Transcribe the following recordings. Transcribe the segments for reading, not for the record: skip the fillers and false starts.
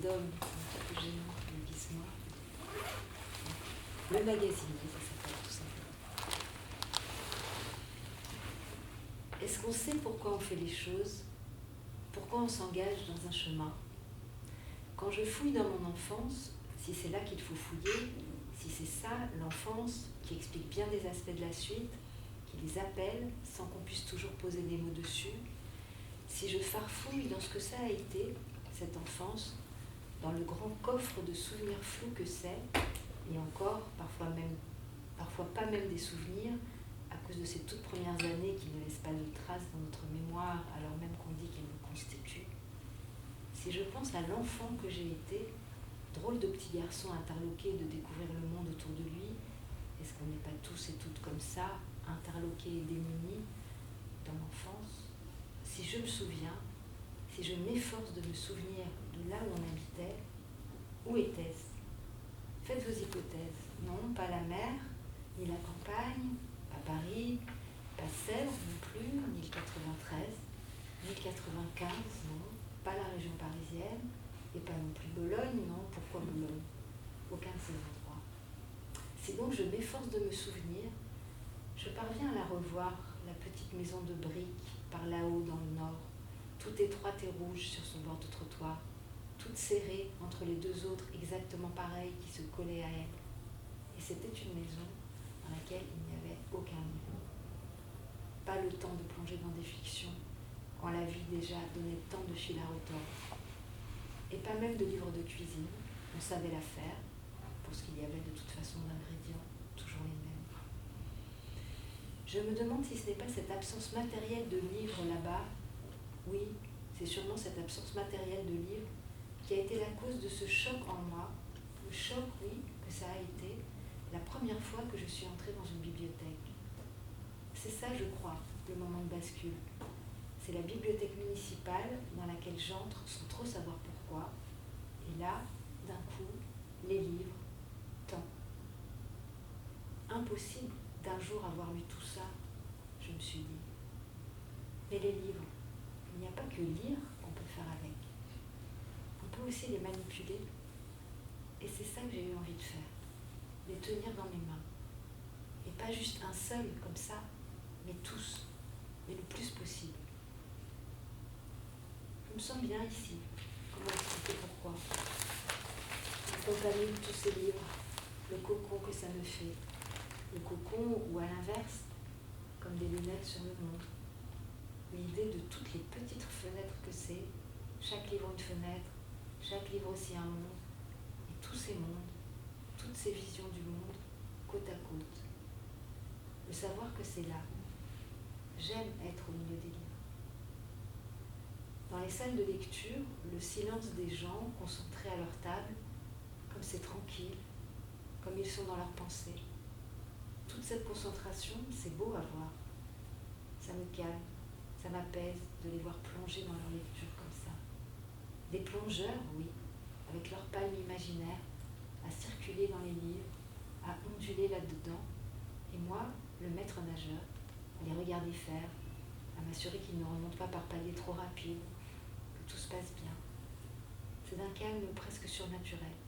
D'homme, c'est un peu gênant, le glissement. Le magazine, ça s'appelle tout simplement. Est-ce qu'on sait pourquoi on fait les choses? Pourquoi on s'engage dans un chemin? Quand je fouille dans mon enfance, si c'est là qu'il faut fouiller, si c'est ça, l'enfance, qui explique bien des aspects de la suite, qui les appelle sans qu'on puisse toujours poser des mots dessus, si je farfouille dans ce que ça a été, cette enfance, dans le grand coffre de souvenirs flous que c'est, et encore, parfois pas même des souvenirs, à cause de ces toutes premières années qui ne laissent pas de traces dans notre mémoire, alors même qu'on dit qu'elles nous constituent. Si je pense à l'enfant que j'ai été, drôle de petit garçon interloqué de découvrir le monde autour de lui, est-ce qu'on n'est pas tous et toutes comme ça, interloqués et démunis dans l'enfance? Si je me souviens, si je m'efforce de me souvenir de là où on habitait, où était-ce? Faites vos hypothèses. Non, pas la mer, ni la campagne, pas Paris, pas Sèvres non plus, ni le 93, ni le 95, non, pas la région parisienne, et pas non plus Bologne, non, pourquoi Bologne? Aucun de ces endroits. Si donc je m'efforce de me souvenir, je parviens à la revoir, la petite maison de briques, par là-haut dans le nord, toute étroite et rouge sur son bord de trottoir, toute serrée entre les deux autres exactement pareilles qui se collaient à elle. Et c'était une maison dans laquelle il n'y avait aucun livre. Pas le temps de plonger dans des fictions, quand la vie déjà donnait tant de fil à retordre. Et pas même de livres de cuisine, on savait la faire, pour ce qu'il y avait de toute façon d'ingrédients, toujours les mêmes. Je me demande si ce n'est pas cette absence matérielle de livres là-bas. Oui, c'est sûrement cette absence matérielle de livres qui a été la cause de ce choc en moi, le choc, oui, que ça a été la première fois que je suis entrée dans une bibliothèque. C'est ça, je crois, le moment de bascule. C'est la bibliothèque municipale dans laquelle j'entre sans trop savoir pourquoi. Et là, d'un coup, les livres, tant. Impossible d'un jour avoir lu tout ça, je me suis dit. Mais les livres, il n'y a pas que lire qu'on peut faire avec. On peut aussi les manipuler. Et c'est ça que j'ai eu envie de faire. Les tenir dans mes mains. Et pas juste un seul comme ça, mais tous. Mais le plus possible. Je me sens bien ici. Comment expliquer pourquoi? La compagnie de tous ces livres. Le cocon que ça me fait. Le cocon ou à l'inverse, comme des lunettes sur le monde. L'idée de toutes les petites fenêtres que c'est, chaque livre une fenêtre, chaque livre aussi un monde, et tous ces mondes, toutes ces visions du monde, côte à côte. Le savoir que c'est là. J'aime être au milieu des livres. Dans les salles de lecture, le silence des gens concentrés à leur table, comme c'est tranquille, comme ils sont dans leurs pensées. Toute cette concentration, c'est beau à voir. Ça me calme. Ça m'apaise de les voir plonger dans leur lecture comme ça. Des plongeurs, oui, avec leurs palmes imaginaires, à circuler dans les livres, à onduler là-dedans, et moi, le maître nageur, à les regarder faire, à m'assurer qu'ils ne remontent pas par paliers trop rapides, que tout se passe bien. C'est d'un calme presque surnaturel.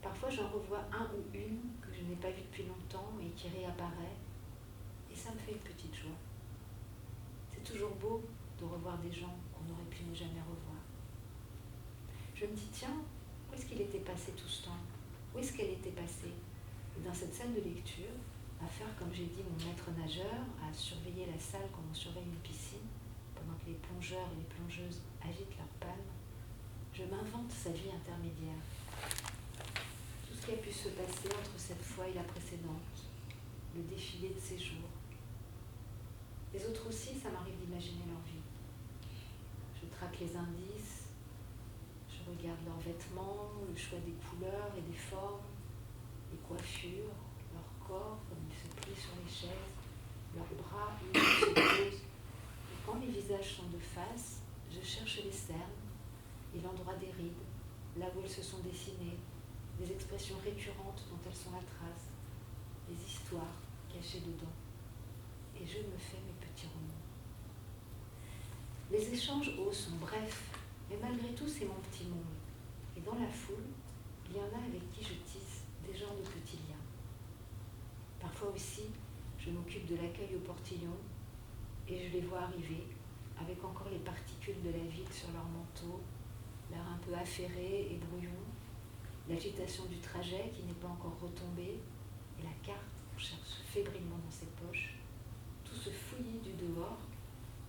Parfois, j'en revois un ou une que je n'ai pas vu depuis longtemps et qui réapparaît, et ça me fait une petite joie. C'est toujours beau de revoir des gens qu'on aurait pu ne jamais revoir. Je me dis, tiens, où est-ce qu'il était passé tout ce temps? Où est-ce qu'elle était passée? Et dans cette salle de lecture, à faire, comme j'ai dit, mon maître nageur, à surveiller la salle comme on surveille une piscine, pendant que les plongeurs et les plongeuses agitent leurs palmes, je m'invente sa vie intermédiaire. Tout ce qui a pu se passer entre cette fois et la précédente, le défilé de ces jours. Les autres aussi, ça m'arrive d'imaginer leur vie. Je traque les indices, je regarde leurs vêtements, le choix des couleurs et des formes, les coiffures, leur corps, comme ils se plient sur les chaises, leurs bras où ils se posent. Et quand les visages sont de face, je cherche les cernes et l'endroit des rides, là où elles se sont dessinées, les expressions récurrentes dont elles sont la trace, les histoires cachées dedans. Et je me fais mes petits romans. Les échanges, sont brefs, mais malgré tout, c'est mon petit monde. Et dans la foule, il y en a avec qui je tisse des genres de petits liens. Parfois aussi, je m'occupe de l'accueil au portillon et je les vois arriver avec encore les particules de la ville sur leur manteau, l'air un peu affairé et brouillon, l'agitation du trajet qui n'est pas encore retombée et la carte qu'on cherche fébrilement dans ses poches, tout ce fouillis du dehors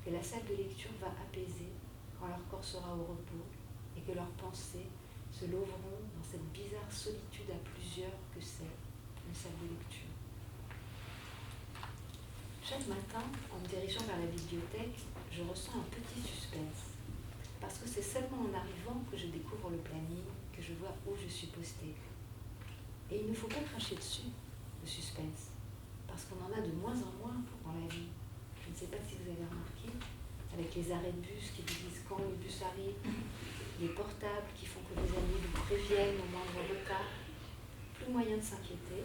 que la salle de lecture va apaiser quand leur corps sera au repos et que leurs pensées se loveront dans cette bizarre solitude à plusieurs que c'est une salle de lecture. Chaque matin, en me dirigeant vers la bibliothèque, je ressens un petit suspense, parce que c'est seulement en arrivant que je découvre le planning, que je vois où je suis postée. Et il ne faut pas cracher dessus, le suspense, parce qu'on en a de moins en moins dans la vie. Je ne sais pas si vous avez remarqué, avec les arrêts de bus qui vous disent quand le bus arrive, les portables qui font que les amis vous préviennent au moindre retard, plus moyen de s'inquiéter,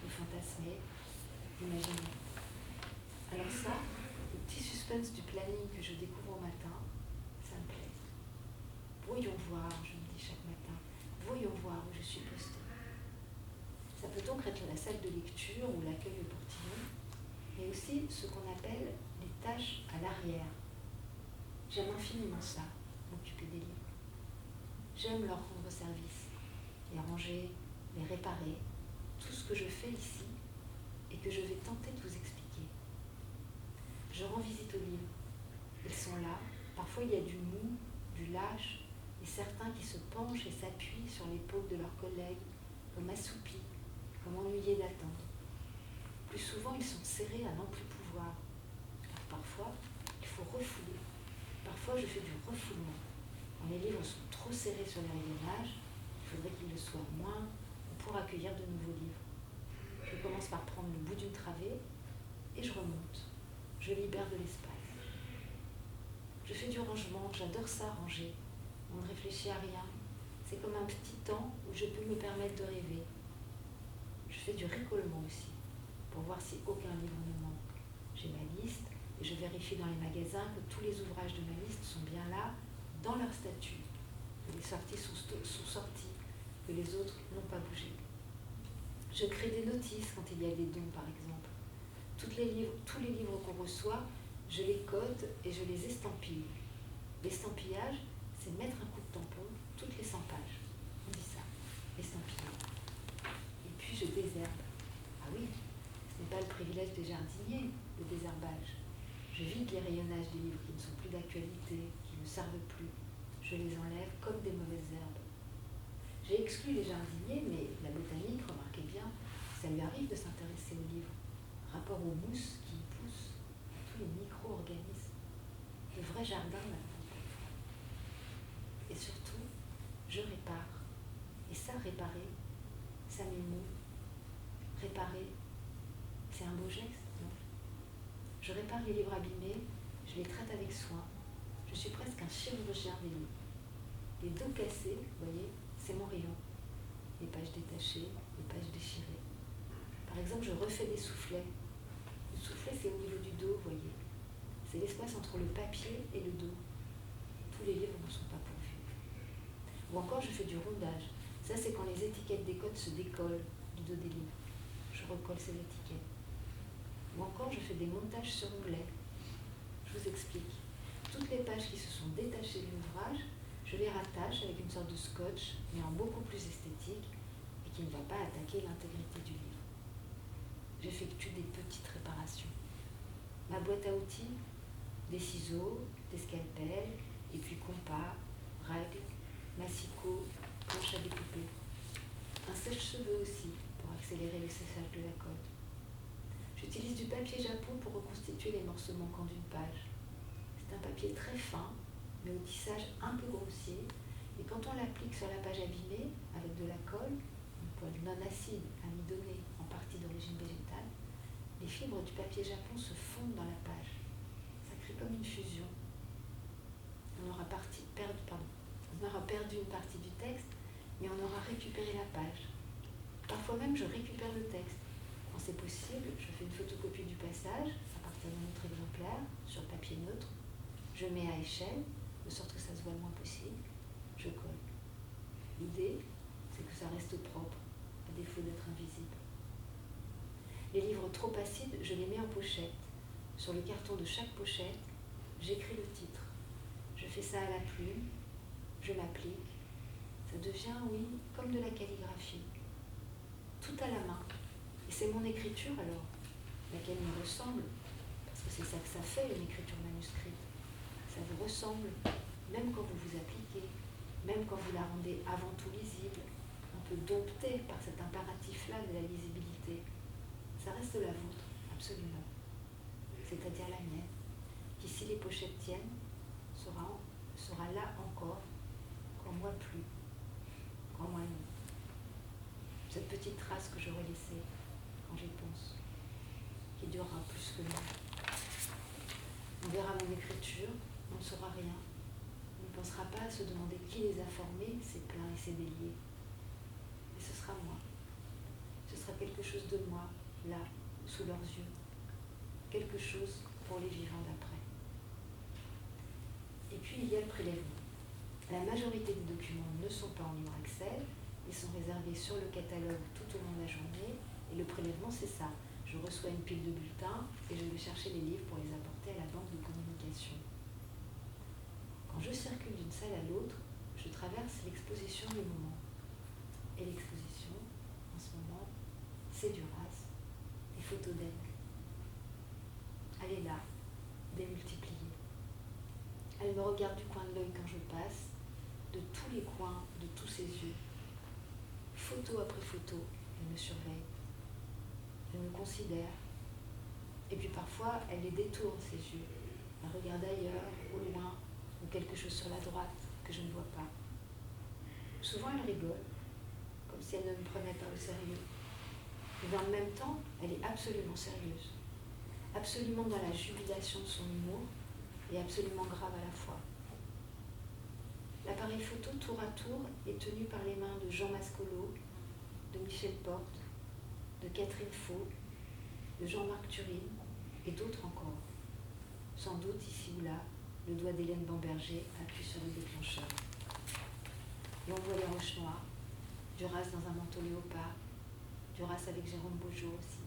de fantasmer, d'imaginer. Alors ça, le petit suspense du planning que je découvre au matin, ça me plaît. Voyons voir, je me dis chaque matin, voyons voir où je suis postée. Ça peut donc être la salle de lecture ou l'accueil au portillon, mais aussi ce qu'on appelle les tâches à l'arrière. J'aime infiniment ça, m'occuper des livres. J'aime leur rendre service, les ranger, les réparer, tout ce que je fais ici et que je vais tenter de vous expliquer. Je rends visite aux livres. Ils sont là, parfois il y a du mou, du lâche, et certains qui se penchent et s'appuient sur l'épaule de leurs collègues, comme assoupis, comme ennuyés d'attendre. Plus souvent, ils sont serrés à n'en plus pouvoir. Car parfois, il faut refouler. Parfois, je fais du refoulement. Quand les livres sont trop serrés sur les rayonnages, il faudrait qu'ils le soient moins pour accueillir de nouveaux livres. Je commence par prendre le bout d'une travée et je remonte. Je libère de l'espace. Je fais du rangement, j'adore ça, ranger. On ne réfléchit à rien. C'est comme un petit temps où je peux me permettre de rêver. Je fais du récollement aussi, pour voir si aucun livre ne manque. J'ai ma liste et je vérifie dans les magasins que tous les ouvrages de ma liste sont bien là, dans leur statut, que les sorties sont sorties, que les autres n'ont pas bougé. Je crée des notices quand il y a des dons, par exemple. Tous les livres qu'on reçoit, je les code et je les estampille. L'estampillage, c'est mettre un coup de tampon toutes les 100 pages. On dit ça, estampillage. Et puis je désherbe. Ah oui, ce n'est pas le privilège des jardiniers, le désherbage. Je vide les rayonnages des livres qui ne sont plus d'actualité, qui ne servent plus. Je les enlève comme des mauvaises herbes. J'ai exclu les jardiniers, mais la botanique, remarquez bien, ça lui arrive de s'intéresser aux livres. Rapport aux mousses qui y poussent, à tous les micro-organismes. De vrais jardins maintenant. Et surtout, je répare. Et ça, réparer, ça m'émeut. Réparer, c'est un beau geste, non? Je répare les livres abîmés, je les traite avec soin. Je suis presque un chirurgien des livres. Les dos cassés, vous voyez, c'est mon rayon. Les pages détachées, les pages déchirées. Par exemple, je refais des soufflets. Le soufflet, c'est au niveau du dos, vous voyez. C'est l'espace entre le papier et le dos. Tous les livres ne sont pas pourvus. Ou encore, je fais du rondage. Ça, c'est quand les étiquettes des codes se décollent du dos des livres. Je recolle ces étiquettes. Ou encore, je fais des montages sur onglet. Je vous explique. Toutes les pages qui se sont détachées de l'ouvrage, je les rattache avec une sorte de scotch, mais en beaucoup plus esthétique, et qui ne va pas attaquer l'intégrité du livre. J'effectue des petites réparations. Ma boîte à outils, des ciseaux, des scalpels, et puis compas, règles, massicots, planche à découper. Un sèche-cheveux aussi, pour accélérer le séchage de la colle. J'utilise du papier Japon pour reconstituer les morceaux manquants d'une page. C'est un papier très fin, mais au tissage un peu grossier, et quand on l'applique sur la page abîmée, avec de la colle, une colle non acide, amidonnée, en partie d'origine végétale, les fibres du papier Japon se fondent dans la page. Ça crée comme une fusion. On aura perdu une partie du texte, mais on aura récupéré la page. Parfois même, je récupère le texte. Quand c'est possible, je fais une photocopie du passage, à partir d'un autre exemplaire, sur papier neutre. Je mets à échelle, de sorte que ça se voit le moins possible. Je colle. L'idée, c'est que ça reste propre, à défaut d'être invisible. Les livres trop acides, je les mets en pochette. Sur le carton de chaque pochette, j'écris le titre. Je fais ça à la plume, je m'applique. Ça devient, oui, comme de la calligraphie. Tout à la main. Et c'est mon écriture alors, laquelle me ressemble, parce que c'est ça que ça fait, une écriture manuscrite. Ça vous ressemble, même quand vous vous appliquez, même quand vous la rendez avant tout lisible, un peu domptée par cet impératif-là de la lisibilité. Ça reste la vôtre, absolument. C'est-à-dire la mienne, qui, si les pochettes tiennent, sera là encore, quand moi plus, quand moi non. Cette petite trace que j'aurais laissée quand j'y pense, qui durera plus que moi. On verra mon écriture, on ne saura rien. On ne pensera pas à se demander qui les a formés, ces pleins et ces déliés. Mais ce sera moi. Ce sera quelque chose de moi, là, sous leurs yeux. Quelque chose pour les vivants d'après. Et puis il y a le prélèvement. La majorité des documents ne sont pas en libre accès, ils sont réservés sur le catalogue tout au long de la journée, et le prélèvement c'est ça. Je reçois une pile de bulletins et je vais chercher les livres pour les apporter à la banque de communication. Quand je circule d'une salle à l'autre, je traverse l'exposition du moment. Et l'exposition, en ce moment, c'est Duras, les photos d'elle. Elle est là, démultipliée. Elle me regarde du coin de l'œil quand je passe, de tous les coins, de tous ses yeux. Photo après photo, elle me surveille. Elle me considère. Et puis parfois, elle les détourne, ses yeux. Elle regarde ailleurs, au loin, ou quelque chose sur la droite que je ne vois pas. Souvent, elle rigole, comme si elle ne me prenait pas au sérieux. Mais dans le même temps, elle est absolument sérieuse. Absolument dans la jubilation de son humour, et absolument grave à la fois. L'appareil photo tour à tour est tenu par les mains de Jean Mascolo, de Michel Porte, de Catherine Faux, de Jean-Marc Turine et d'autres encore. Sans doute ici ou là, le doigt d'Hélène Bamberger appuie sur le déclencheur. Et on voit les roches noires, Duras dans un manteau léopard, Duras avec Jérôme Beaujeau aussi.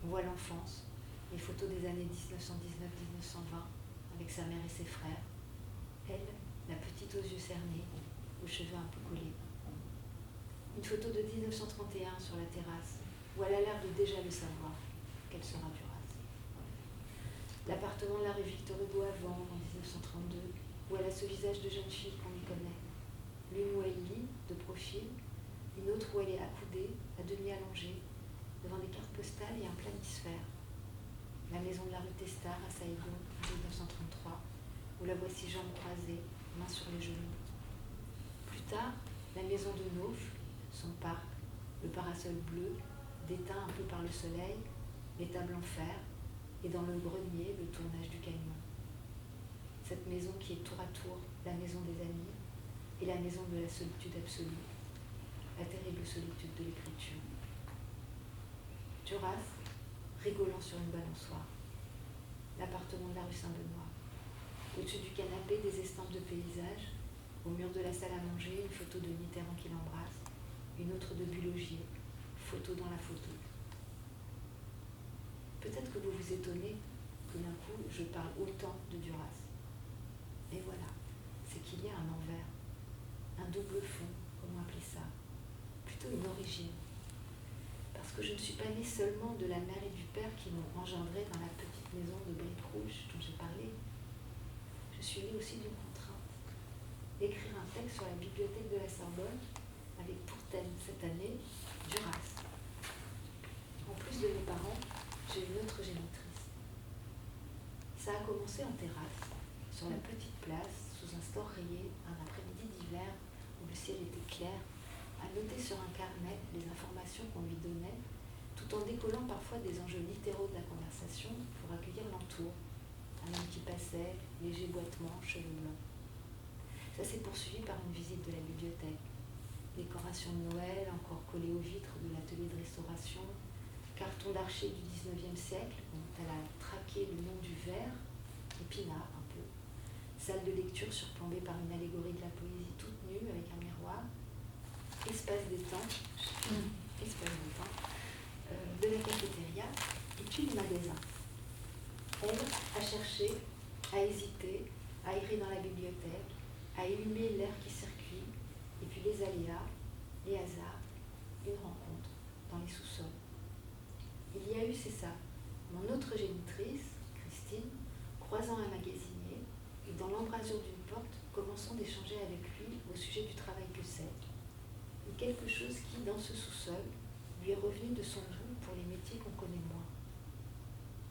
On voit l'enfance, les photos des années 1919-1920 avec sa mère et ses frères. Elle, la petite aux yeux cernés, aux cheveux un peu collés. Une photo de 1931 sur la terrasse, où elle a l'air de déjà le savoir, qu'elle sera Duras. L'appartement de la rue Victor Hugo à Vanves en 1932, où elle a ce visage de jeune fille qu'on y connaît. L'une où elle lit, de profil, une autre où elle est accoudée, à demi allongée, devant des cartes postales et un planisphère. La maison de la rue Testard à Saïgon en 1933, où la voici jambes croisées, mains sur les genoux. Plus tard, la maison de Naufle, son parc, le parasol bleu, déteint un peu par le soleil, les tables en fer, et dans le grenier, le tournage du camion. Cette maison qui est tour à tour la maison des amis et la maison de la solitude absolue, la terrible solitude de l'écriture. Duras, rigolant sur une balançoire. L'appartement de la rue Saint-Benoît. Au-dessus du canapé, des estampes de paysages. Au mur de la salle à manger, une photo de Mitterrand qui l'embrasse. Une autre de Bulogier. Photo dans la photo. Peut-être que vous vous étonnez que d'un coup, je parle autant de Duras. Et voilà, c'est qu'il y a un envers. Un double fond, comment appeler ça? Plutôt une origine. Parce que je ne suis pas née seulement de la mère et du père qui m'ont engendrée dans la petite maison de briques rouges dont j'ai parlé. Je suis née aussi d'une contrainte. Écrire un texte sur la bibliothèque de la Sorbonne avec pour thème cette année Duras. En plus de mes parents, j'ai une autre génitrice. Ça a commencé en terrasse, sur la petite place, sous un store rayé, un après-midi d'hiver où le ciel était clair, à noter sur un carnet les informations qu'on lui donnait, tout en décollant parfois des enjeux littéraux de la conversation pour accueillir l'entour. Un homme qui passait, léger boitement, cheveux blancs. Ça s'est poursuivi par une visite de la bibliothèque. Décoration de Noël, encore collée aux vitres de l'atelier de restauration, carton d'archer du 19e siècle, dont elle a traqué le nom du verre, épinard un peu. Salle de lecture surplombée par une allégorie de la poésie toute nue avec un miroir. Espace détente, de la cafétéria, et puis le magasin. Elle a cherché, a hésité, a erré dans la bibliothèque, a allumé l'air qui circule, et puis les aléas, les hasards, une rencontre dans les sous-sols. Il y a eu, c'est ça, mon autre génitrice, Christine, croisant un magasinier, et dans l'embrasure d'une porte, commençant d'échanger avec lui au sujet du travail que c'est, et quelque chose qui, dans ce sous-sol, lui est revenu de son goût pour les métiers qu'on connaît moins.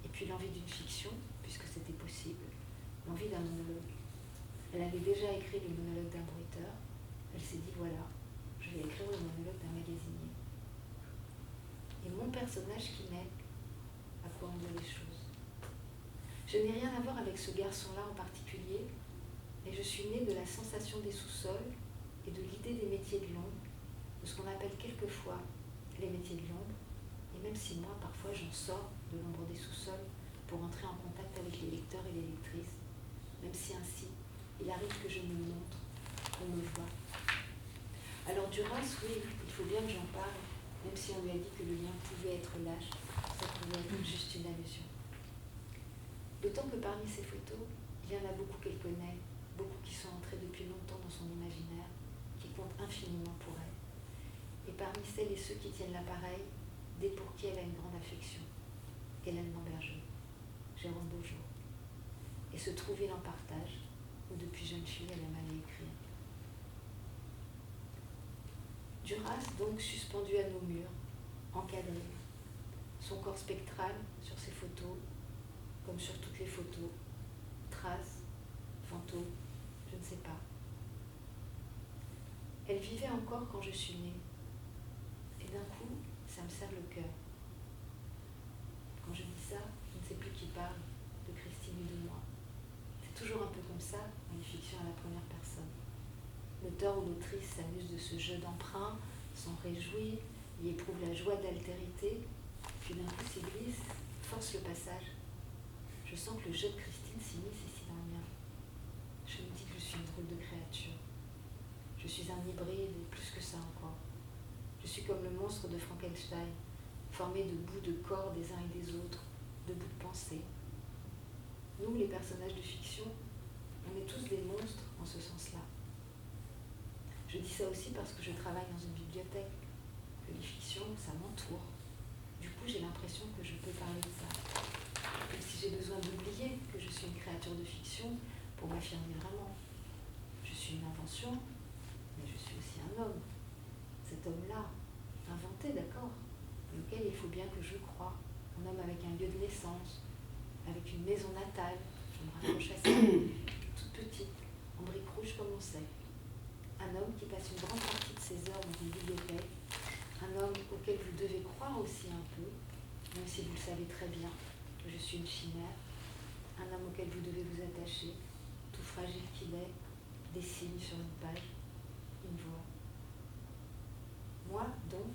Et puis l'envie d'une fiction, puisque c'était possible, l'envie d'un monologue. Elle avait déjà écrit le monologue d'un bruiteur, elle s'est dit voilà, je vais écrire le monologue d'un magasinier. Et mon personnage qui naît, à quoi on doit les choses. Je n'ai rien à voir avec ce garçon-là en particulier, mais je suis née de la sensation des sous-sols et de l'idée des métiers de l'ombre, de ce qu'on appelle quelquefois les métiers de l'ombre, et même si moi, parfois, j'en sors de l'ombre des sous-sols pour entrer en contact avec les lecteurs et les lectrices, même si ainsi, il arrive que je me montre, qu'on me voit. Alors Duras, oui, il faut bien que j'en parle, même si on lui a dit que le lien pouvait être lâche, ça pouvait être juste une allusion. D'autant que parmi ces photos, il y en a beaucoup qu'elle connaît, beaucoup qui sont entrées depuis longtemps dans son imaginaire, qui comptent infiniment pour elle. Et parmi celles et ceux qui tiennent l'appareil, des pour qui elle a une grande affection. Hélène Lamberger, Jérôme Beaujour. Et ce Trouville en partage, où depuis jeune fille, elle aime aller écrire. Duras, donc, suspendu à nos murs, encadré. Son corps spectral sur ses photos, comme sur toutes les photos. Traces, fantômes, je ne sais pas. Elle vivait encore quand je suis née. Et d'un coup, ça me serre le cœur. Quand je dis ça, je ne sais plus qui parle, de Christine ou de moi. C'est toujours un peu comme ça dans les fictions à la première personne. L'auteur ou l'autrice s'amuse de ce jeu d'emprunt, s'en réjouit, y éprouve la joie d'altérité, puis d'un coup s'y glisse, force le passage. Je sens que le jeu de Christine s'immisce ici dans le mien. Je me dis que je suis une drôle de créature. Je suis un hybride et plus que ça encore. Je suis comme le monstre de Frankenstein, formé de bouts de corps des uns et des autres, de bouts de pensée. Nous, les personnages de fiction, on est tous des monstres en ce sens-là. Je dis ça aussi parce que je travaille dans une bibliothèque, que les fictions, ça m'entoure. Du coup, j'ai l'impression que je peux parler de ça. Même si j'ai besoin d'oublier que je suis une créature de fiction pour m'affirmer vraiment. Je suis une invention, mais je suis aussi un homme. Cet homme-là, inventé, d'accord, auquel il faut bien que je croie. Un homme avec un lieu de naissance, avec une maison natale, je me raccroche à ça, toute petite, en briques rouges comme on sait. Un homme qui passe une grande partie de ses heures dans une bibliothèque, un homme auquel vous devez croire aussi un peu, même si vous le savez très bien que je suis une chimère, un homme auquel vous devez vous attacher, tout fragile qu'il est, des signes sur une page, une voix. Moi, donc,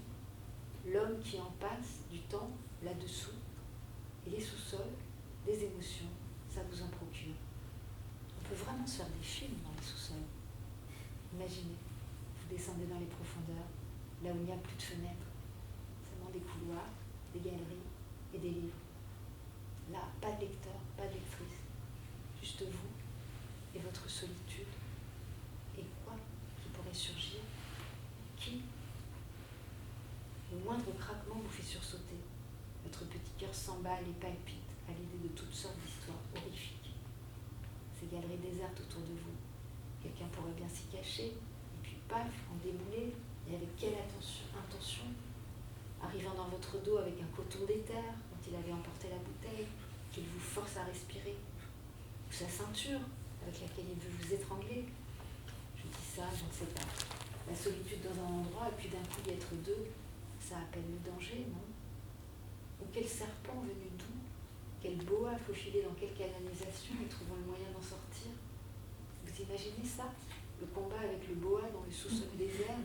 l'homme qui en passe du temps là-dessous, et les sous-sols, des émotions, ça vous en procure. On peut vraiment se faire des films dans les sous-sols. Imaginez, vous descendez dans les profondeurs, là où il n'y a plus de fenêtres, seulement des couloirs, des galeries et des livres. Là, pas de lecteur, pas de lectrice, juste vous et votre solitude. Et quoi qui pourrait surgir? Qui? Le moindre craquement vous fait sursauter. Votre petit cœur s'emballe et palpite à l'idée de toutes sortes d'histoires horrifiques. Ces galeries désertes autour de vous. Quelqu'un pourrait bien s'y cacher, et puis paf, en débouler, et avec quelle intention, arrivant dans votre dos avec un coton d'éther dont il avait emporter la bouteille, qu'il vous force à respirer, ou sa ceinture avec laquelle il veut vous étrangler. Je dis ça, je ne sais pas. La solitude dans un endroit, et puis d'un coup y être deux, ça appelle le danger, non? Ou quel serpent venu d'où? Quel boa faufilé dans quelle canalisation et trouvant le moyen d'en sortir? Vous imaginez ça? Le combat avec le boa dans le sous-sol désert,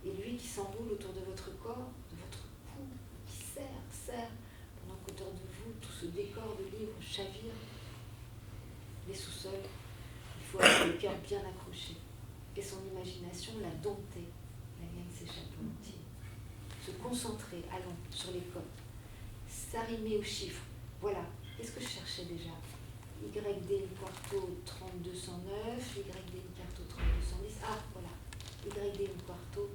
et lui qui s'enroule autour de votre corps, de votre cou, qui serre, pendant qu'autour de vous, tout ce décor de livres chavire. Les sous-sols, il faut avoir le cœur bien accroché, et son imagination l'a dompté, la mienne s'échappe volontiers. Se concentrer, allons, sur les cotes, s'arrimer aux chiffres. Voilà, qu'est-ce que je cherchais déjà? YD une quarto 3209, YD une quarto 3210. Ah, voilà. YD une quarto,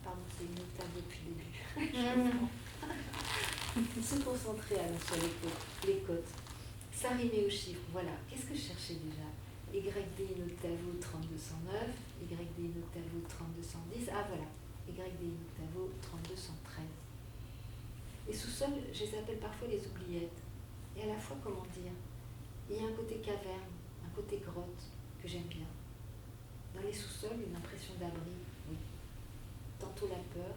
pardon, c'est une octave depuis le début. Se concentrer alors sur les cotes. S'arrimer aux chiffres, voilà. Qu'est-ce que je cherchais déjà? YD une octavo 3209, YD une octavo 3210. Ah, voilà. YD une octavo 3213. Les sous-sols, je les appelle parfois les oubliettes. Et à la fois, comment dire, il y a un côté caverne, un côté grotte que j'aime bien. Dans les sous-sols, une impression d'abri, oui. Tantôt la peur,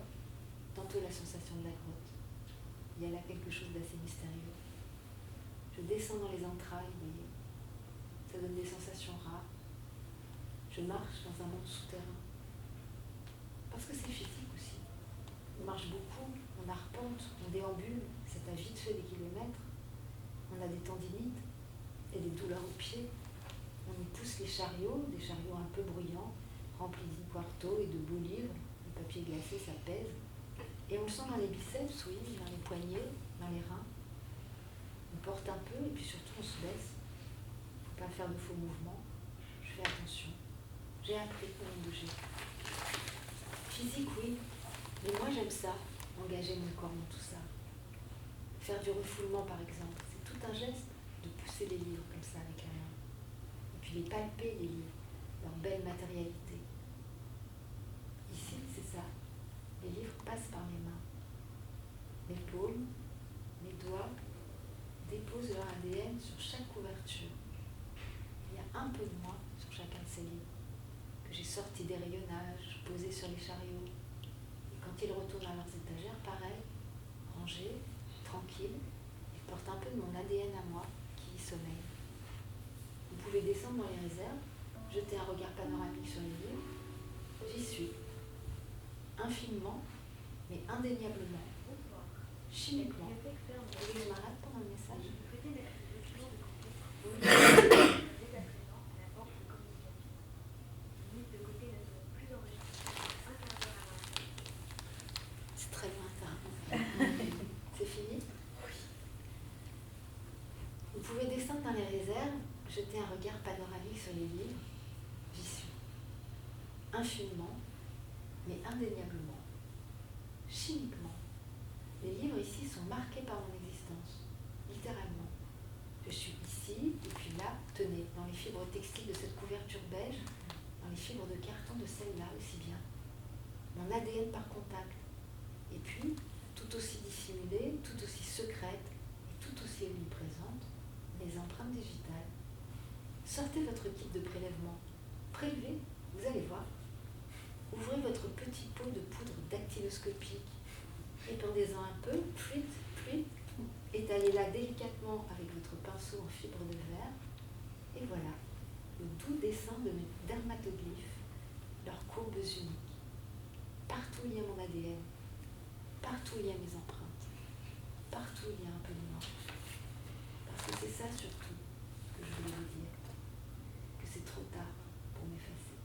tantôt la sensation de la grotte. Il y a là quelque chose d'assez mystérieux. Je descends dans les entrailles, vous voyez. Ça donne des sensations rares. Je marche dans un monde souterrain. Parce que c'est physique aussi. On marche beaucoup, on arpente, on déambule, c'est à vite fait des kilomètres. On a des tendinites et des douleurs aux pieds. On y pousse les chariots, des chariots un peu bruyants, remplis d'inquarto et de beaux livres. Le papier glacé, ça pèse. Et on le sent dans les biceps, oui, dans les poignets, dans les reins. On porte un peu et puis surtout on se baisse. Il ne faut pas faire de faux mouvements. Je fais attention. J'ai appris comment bouger. Physique, oui. Mais moi j'aime ça, engager mon corps dans tout ça. Faire du refoulement par exemple, c'est tout un geste de pousser les livres comme ça avec la main. Et puis les palper, les livres, leur belle matérialité. Ici, c'est ça. Les livres passent par mes mains. Mes paumes, mes doigts déposent leur ADN sur chaque couverture. Il y a un peu de moi sur chacun de ces livres, que j'ai sortis des rayonnages, posés sur les chariots. Et quand ils retournent à leurs étagères, pareil, rangés, tranquilles, ils portent un peu de mon ADN à moi qui y sommeille. Vous pouvez descendre dans les réserves, jeter un regard panoramique sur les livres. J'y suis. Infiniment, mais indéniablement. Chimiquement. Vous voulez que je m'arrête pour un message? C'est très lointain. C'est fini? Vous pouvez descendre dans les réserves, jeter un regard panoramique sur les livres. J'y suis. Infiniment, mais indéniablement. Chimiquement. Les livres ici sont marqués par mon existence, littéralement. Je suis ici, et puis là, tenez, dans les fibres textiles de cette couverture beige, dans les fibres de carton de celle-là aussi bien. Mon ADN par contact. Et puis, tout aussi dissimulée, tout aussi secrète, et tout aussi omniprésente, les empreintes digitales. Sortez votre kit de prélèvement. Prélevez, vous allez voir. Ouvrez votre petit pot de poudre dactyloscopique. Épandez-en un peu, fluide, étalez-la délicatement avec votre pinceau en fibre de verre. Et voilà, le doux dessin de mes dermatoglyphes, leurs courbes uniques. Partout il y a mon ADN, partout il y a mes empreintes, partout il y a un peu de moi. Parce que c'est ça surtout que je voulais vous dire, que c'est trop tard pour m'effacer.